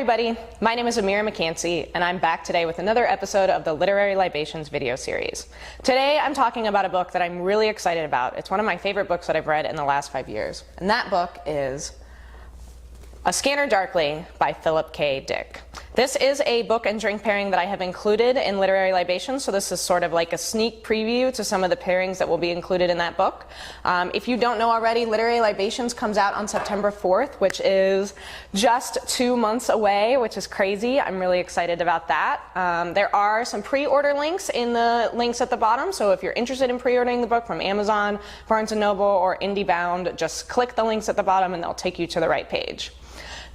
everybody, my name is Amira McCancy, and I'm back today with another episode of the Literary Libations video series. Today I'm talking about a book that I'm really excited about. It's one of my favorite books that I've read in the last 5 years, and that book is A Scanner Darkly by Philip K. Dick. This is a book and drink pairing that I have included in Literary Libations, so this is sort of like a sneak preview to some of the pairings that will be included in that book. If you don't know already, Literary Libations comes out on September 4th, which is just 2 months away, which is crazy. I'm really excited about that. There are some pre-order links in the links at the bottom, so if you're interested in pre-ordering the book from Amazon, Barnes & Noble, or IndieBound, just click the links at the bottom and they'll take you to the right page.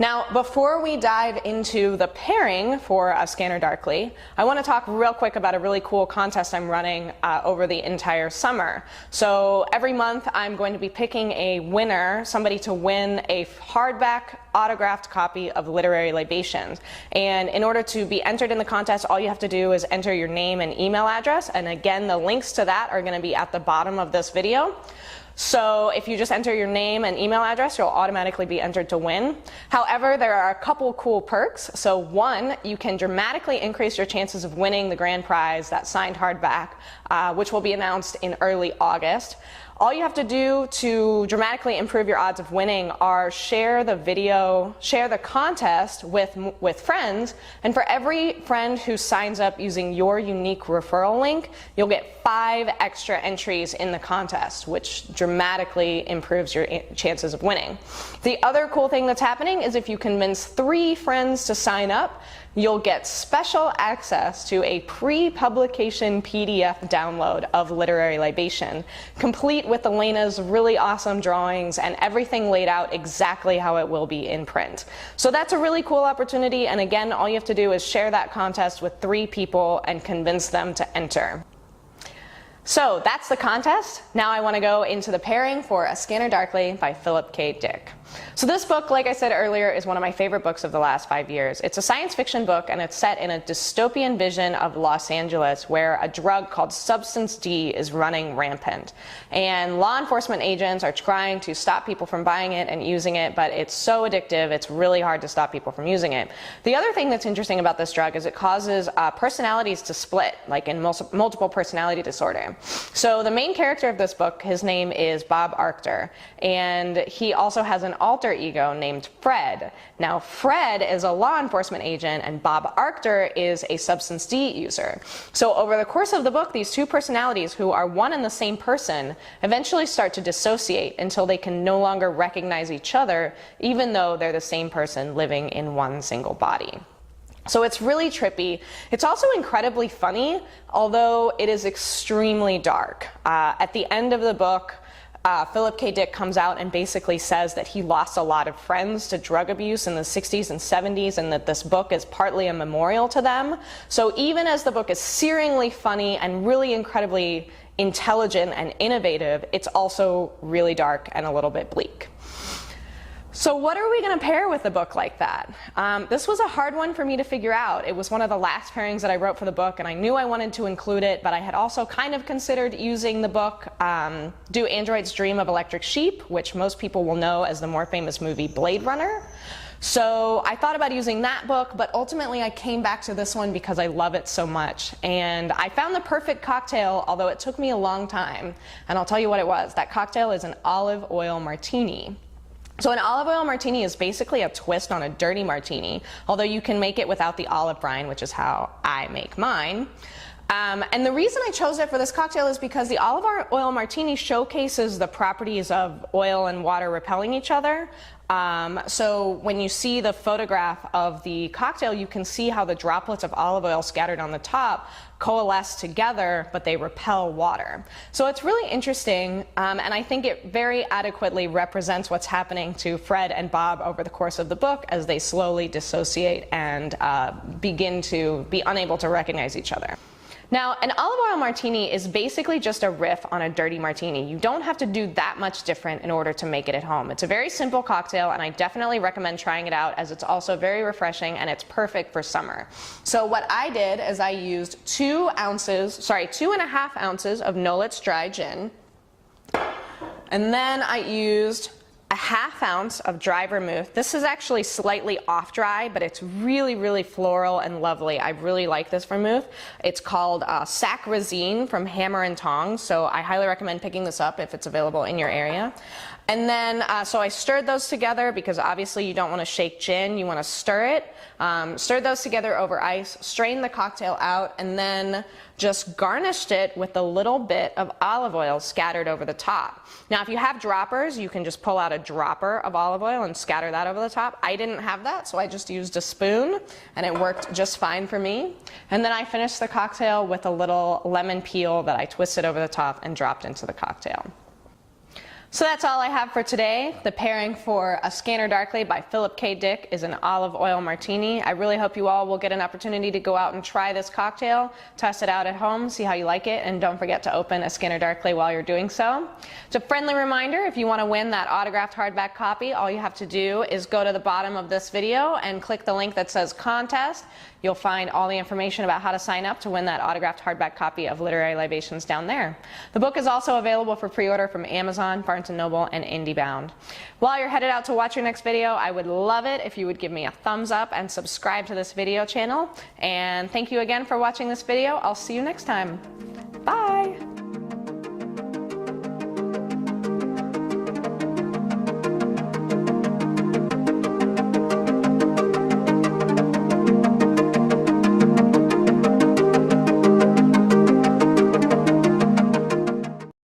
Now, before we dive into the pairing for A Scanner Darkly, I want to talk real quick about a really cool contest I'm running over the entire summer. So every month I'm going to be picking a winner, somebody to win a hardback autographed copy of Literary Libations. And in order to be entered in the contest, all you have to do is enter your name and email address. And again, the links to that are going to be at the bottom of this video. So if you just enter your name and email address, you'll automatically be entered to win. However, there are a couple cool perks. So one, you can dramatically increase your chances of winning the grand prize, that signed hardback, which will be announced in early August. All you have to do to dramatically improve your odds of winning are share the video, share the contest with friends, and for every friend who signs up using your unique referral link, you'll get 5 extra entries in the contest, which dramatically improves your chances of winning. The other cool thing that's happening is if you convince 3 friends to sign up, you'll get special access to a pre-publication PDF download of Literary Libation, complete with Elena's really awesome drawings and everything laid out exactly how it will be in print. So that's a really cool opportunity, and again, all you have to do is share that contest with 3 people and convince them to enter. So that's the contest. Now I want to go into the pairing for A Scanner Darkly by Philip K. Dick. So this book, like I said earlier, is one of my favorite books of the last 5 years. It's a science fiction book, and it's set in a dystopian vision of Los Angeles where a drug called Substance D is running rampant. And law enforcement agents are trying to stop people from buying it and using it, but it's so addictive, it's really hard to stop people from using it. The other thing that's interesting about this drug is it causes personalities to split, like in multiple personality disorder. So the main character of this book, his name is Bob Arctor, and he also has an alter ego named Fred. Now Fred is a law enforcement agent and Bob Arctor is a Substance D user. So over the course of the book, these 2 personalities, who are one and the same person, eventually start to dissociate until they can no longer recognize each other, even though they're the same person living in one single body. So it's really trippy. It's also incredibly funny, although it is extremely dark. At the end of the book, Philip K. Dick comes out and basically says that he lost a lot of friends to drug abuse in the 60s and 70s, and that this book is partly a memorial to them. So even as the book is searingly funny and really incredibly intelligent and innovative, it's also really dark and a little bit bleak. So what are we going to pair with a book like that? This was a hard one for me to figure out. It was one of the last pairings that I wrote for the book, and I knew I wanted to include it, but I had also kind of considered using the book Do Androids Dream of Electric Sheep, which most people will know as the more famous movie Blade Runner. So I thought about using that book, but ultimately I came back to this one because I love it so much. And I found the perfect cocktail, although it took me a long time. And I'll tell you what it was. That cocktail is an olive oil martini. So an olive oil martini is basically a twist on a dirty martini, although you can make it without the olive brine, which is how I make mine. And the reason I chose it for this cocktail is because the olive oil martini showcases the properties of oil and water repelling each other. So when you see the photograph of the cocktail, you can see how the droplets of olive oil scattered on the top coalesce together, but they repel water. So it's really interesting, and I think it very adequately represents what's happening to Fred and Bob over the course of the book as they slowly dissociate and begin to be unable to recognize each other. Now, an olive oil martini is basically just a riff on a dirty martini. You don't have to do that much different in order to make it at home. It's a very simple cocktail, and I definitely recommend trying it out, as it's also very refreshing and it's perfect for summer. So what I did is I used 2.5 ounces of Nolet's dry gin, and then I used a ½ ounce of dry vermouth. This is actually slightly off dry, but it's really, really floral and lovely. I really like this vermouth. It's called Sac Rosine from Hammer and Tongs, so I highly recommend picking this up if it's available in your area. And then, so I stirred those together because obviously you don't want to shake gin, you want to stir it. Stirred those together over ice, strained the cocktail out, and then just garnished it with a little bit of olive oil scattered over the top. Now, if you have droppers, you can just pull out a dropper of olive oil and scatter that over the top. I didn't have that, so I just used a spoon, and it worked just fine for me. And then I finished the cocktail with a little lemon peel that I twisted over the top and dropped into the cocktail. So that's all I have for today. The pairing for A Scanner Darkly by Philip K. Dick is an olive oil martini. I really hope you all will get an opportunity to go out and try this cocktail, test it out at home, see how you like it, and don't forget to open A Scanner Darkly while you're doing so. It's a friendly reminder, if you want to win that autographed hardback copy, all you have to do is go to the bottom of this video and click the link that says Contest. You'll find all the information about how to sign up to win that autographed hardback copy of Literary Libations down there. The book is also available for pre-order from Amazon, Barnes & Noble, and IndieBound. While you're headed out to watch your next video, I would love it if you would give me a thumbs up and subscribe to this video channel. And thank you again for watching this video. I'll see you next time. Bye!